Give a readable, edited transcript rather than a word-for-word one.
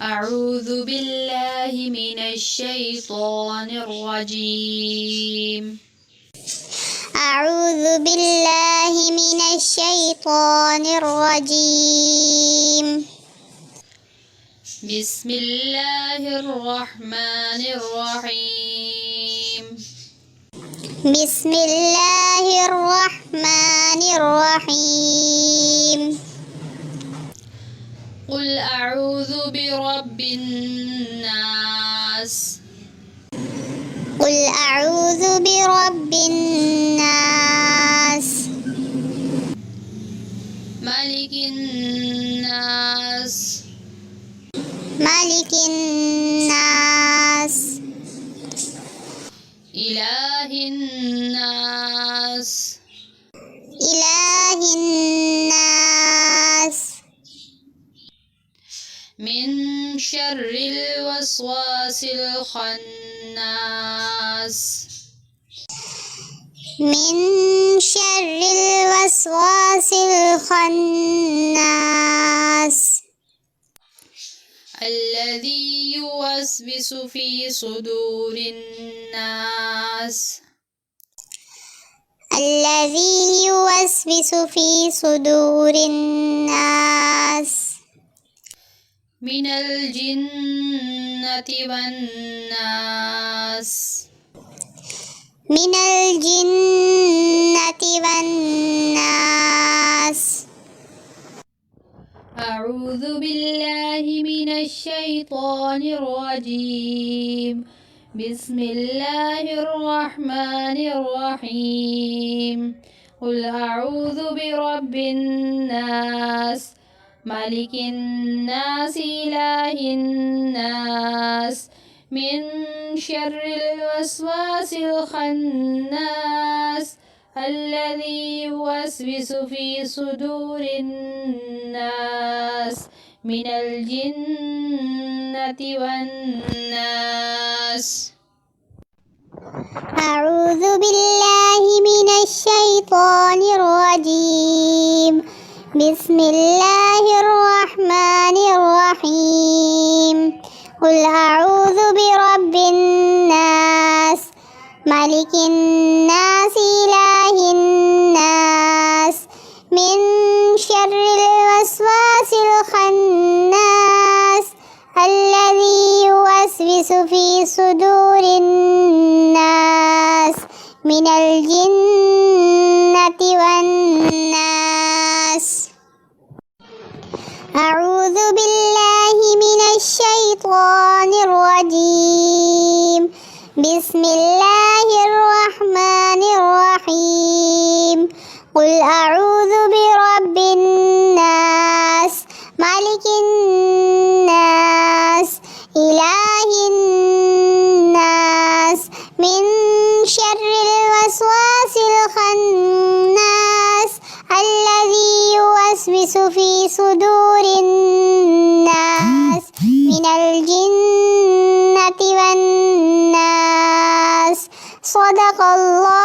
أعوذ بالله من الشيطان الرجيم. أعوذ بالله من الشيطان الرجيم. بسم الله الرحمن الرحيم. بسم الله الرحمن الرحيم. قل أعوذ برب الناس. قل أعوذ برب الناس. ملك الناس. ملك الناس. إله الناس. إله الناس. من شر الوسواس الخناس. من شر الوسواس الخناس. الذي يوسوس في صدور الناس. الذي يوسوس في صدور الناس. من الجنة والناس. من الجنة والناس. أعوذ بالله من الشيطان الرجيم. بسم الله الرحمن الرحيم. قل أعوذ برب الناس. ملك الناس. إله الناس. من شر الوسواس الخناس. الذي يوسوس في صدور الناس من الجنة والناس. أعوذ بالله من الشيطان الرجيم. بسم الله الرحمن الرحيم. قل أعوذ برب الناس. ملك الناس. إله الناس. من شر الوسواس الخناس. الذي يوسوس في صدور الناس من الجنة والناس. أعوذ بالله من الشيطان الرجيم. بسم الله الرحمن الرحيم. قل أعوذ برب الناس. ملك الناس. إله الناس. من شر الوسواس الخناس. الذي يوسوس في صدور الناس من الجنة والناس. صدق الله.